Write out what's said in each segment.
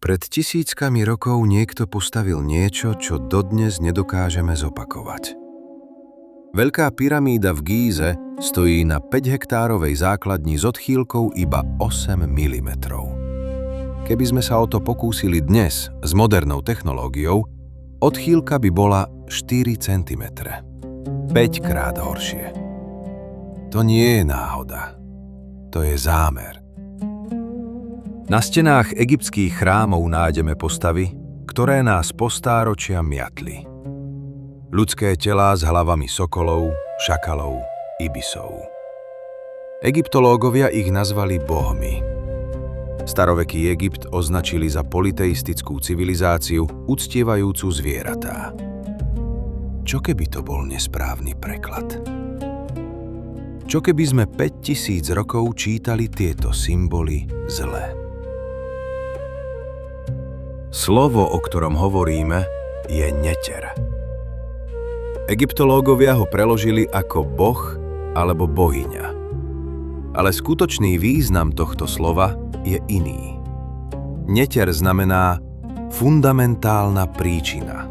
Pred tisíckami rokov niekto postavil niečo, čo dodnes nedokážeme zopakovať. Veľká pyramída v Gíze stojí na 5-hektárovej základni s odchýlkou iba 8 mm. Keby sme sa o to pokúsili dnes s modernou technológiou, odchýlka by bola 4 cm. 5-krát horšie. To nie je náhoda. To je zámer. Na stenách egyptských chrámov nájdeme postavy, ktoré nás po stáročia miatli. Ľudské telá s hlavami sokolov, šakalov, ibisov. Egyptológovia ich nazvali bohmi. Staroveký Egypt označili za politeistickú civilizáciu, uctievajúcu zvieratá. Čo keby to bol nesprávny preklad? Čo keby sme 5000 rokov čítali tieto symboly zle? Slovo, o ktorom hovoríme, je neter. Egyptológovia ho preložili ako boh alebo bohyňa. Ale skutočný význam tohto slova je iný. Neter znamená fundamentálna príčina,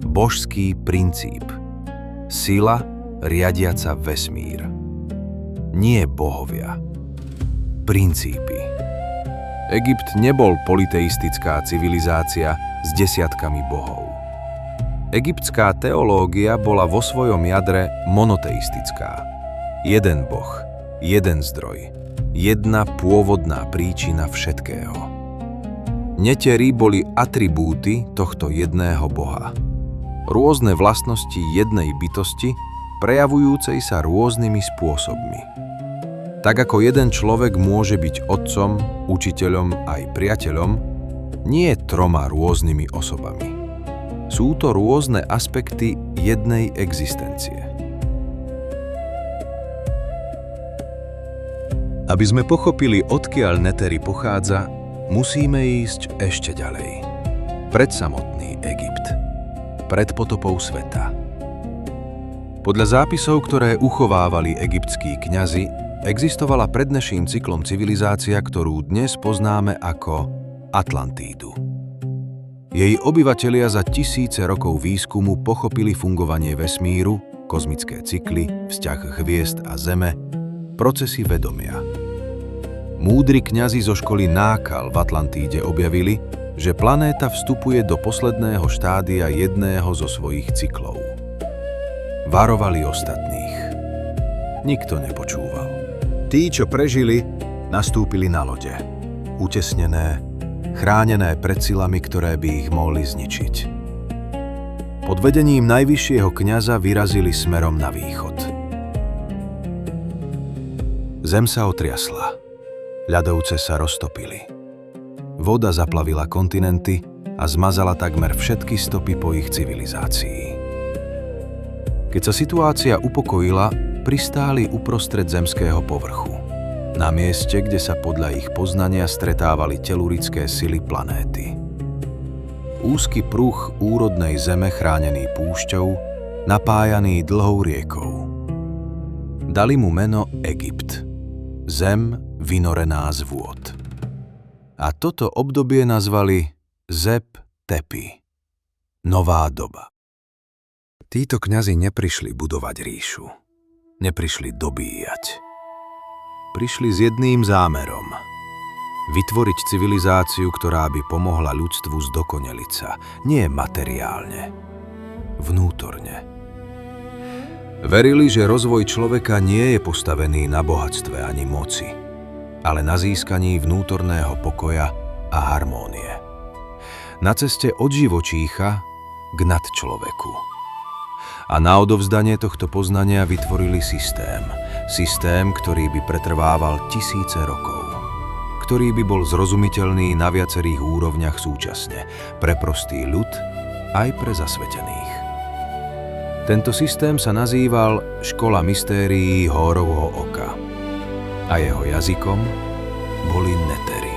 božský princíp, sila riadiaca vesmír. Nie bohovia, princípy. Egypt nebol politeistická civilizácia s desiatkami bohov. Egyptská teológia bola vo svojom jadre monoteistická. Jeden boh, jeden zdroj, jedna pôvodná príčina všetkého. Netery boli atribúty tohto jedného boha. Rôzne vlastnosti jednej bytosti, prejavujúcej sa rôznymi spôsobmi. Tak ako jeden človek môže byť otcom, učiteľom aj priateľom, nie 3 rôznymi osobami. Sú to rôzne aspekty jednej existencie. Aby sme pochopili, odkiaľ netery pochádza, musíme ísť ešte ďalej. Pred samotný Egypt. Pred potopou sveta. Podľa zápisov, ktoré uchovávali egyptskí kňazi, existovala pred naším cyklom civilizácia, ktorú dnes poznáme ako Atlantídu. Jej obyvatelia za tisíce rokov výskumu pochopili fungovanie vesmíru, kozmické cykly, vzťah hviezd a Zeme, procesy vedomia. Múdri kňazi zo školy Nákal v Atlantíde objavili, že planéta vstupuje do posledného štádia jedného zo svojich cyklov. Varovali ostatných. Nikto nepočúval. Tí, čo prežili, nastúpili na lode. Utesnené, chránené pred silami, ktoré by ich mohli zničiť. Pod vedením najvyššieho kňaza vyrazili smerom na východ. Zem sa otriasla. Ľadovce sa roztopili. Voda zaplavila kontinenty a zmazala takmer všetky stopy po ich civilizácii. Keď sa situácia upokojila, pristáli uprostred zemského povrchu. Na mieste, kde sa podľa ich poznania stretávali telurické sily planéty. Úzky pruh úrodnej zeme chránený púšťou, napájaný dlhou riekou. Dali mu meno Egypt. Zem vynorená z vôd. A toto obdobie nazvali Zeb Tepi. Nová doba. Títo kňazi neprišli budovať ríšu. Neprišli dobíjať. Prišli s jedným zámerom. Vytvoriť civilizáciu, ktorá by pomohla ľudstvu zdokonaliť sa. Nie materiálne. Vnútorne. Verili, že rozvoj človeka nie je postavený na bohatstve ani moci, ale na získaní vnútorného pokoja a harmónie. Na ceste od živočícha k nadčloveku. A na odovzdanie tohto poznania vytvorili systém. Systém, ktorý by pretrvával tisíce rokov. Ktorý by bol zrozumiteľný na viacerých úrovniach súčasne. Pre prostý ľud, aj pre zasvetených. Tento systém sa nazýval Škola mystérií Hórovho oka. A jeho jazykom boli netery.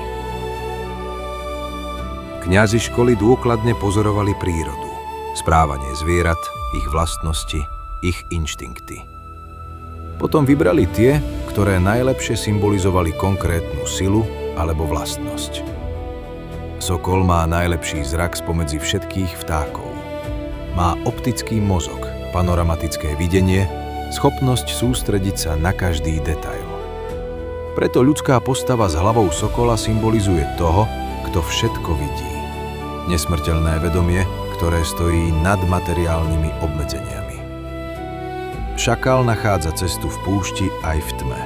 Kňazi školy dôkladne pozorovali prírodu. Správanie zvierat, ich vlastnosti, ich inštinkty. Potom vybrali tie, ktoré najlepšie symbolizovali konkrétnu silu alebo vlastnosť. Sokol má najlepší zrak spomedzi všetkých vtákov. Má optický mozog, panoramatické videnie, schopnosť sústrediť sa na každý detail. Preto ľudská postava s hlavou sokola symbolizuje toho, kto všetko vidí. Nesmrteľné vedomie, ktoré stojí nad materiálnymi obmedzeniami. Šakal nachádza cestu v púšti aj v tme.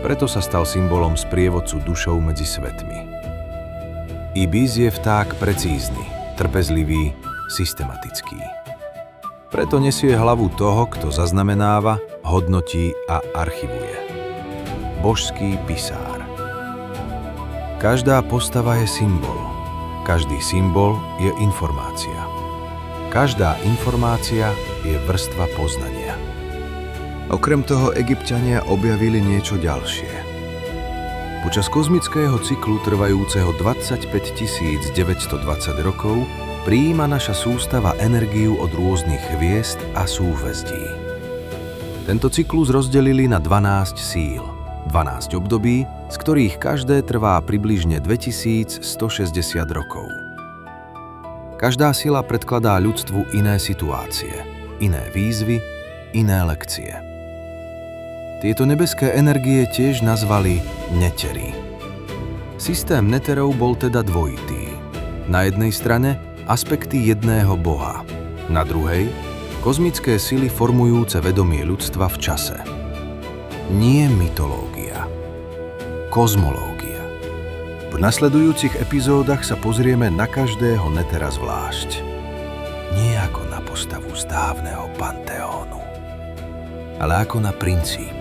Preto sa stal symbolom sprievodcu dušou medzi svetmi. Ibis je vták precízny, trpezlivý, systematický. Preto nesie hlavu toho, kto zaznamenáva, hodnotí a archivuje. Božský pisár. Každá postava je symbol. Každý symbol je informácia. Každá informácia je vrstva poznania. Okrem toho Egypťania objavili niečo ďalšie. Počas kozmického cyklu trvajúceho 25 920 rokov prijíma naša sústava energiu od rôznych hviezd a súhvezdí. Tento cyklus rozdelili na 12 síl, 12 období, z ktorých každé trvá približne 2160 rokov. Každá sila predkladá ľudstvu iné situácie, iné výzvy, iné lekcie. Tieto nebeské energie tiež nazvali netery. Systém neterov bol teda dvojitý. Na jednej strane aspekty jedného boha, na druhej kozmické sily formujúce vedomie ľudstva v čase. Nie mytológia, kozmológia. V nasledujúcich epizódach sa pozrieme na každého netera zvlášť. Nie ako na postavu z dávneho panteónu, ale ako na princíp,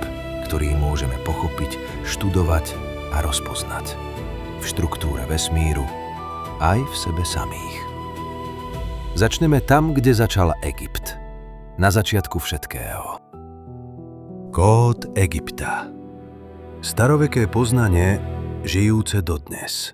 ktorý môžeme pochopiť, študovať a rozpoznať v štruktúre vesmíru aj v sebe samých. Začneme tam, kde začal Egypt. Na začiatku všetkého. Kód Egypta. Staroveké poznanie, žijúce dodnes.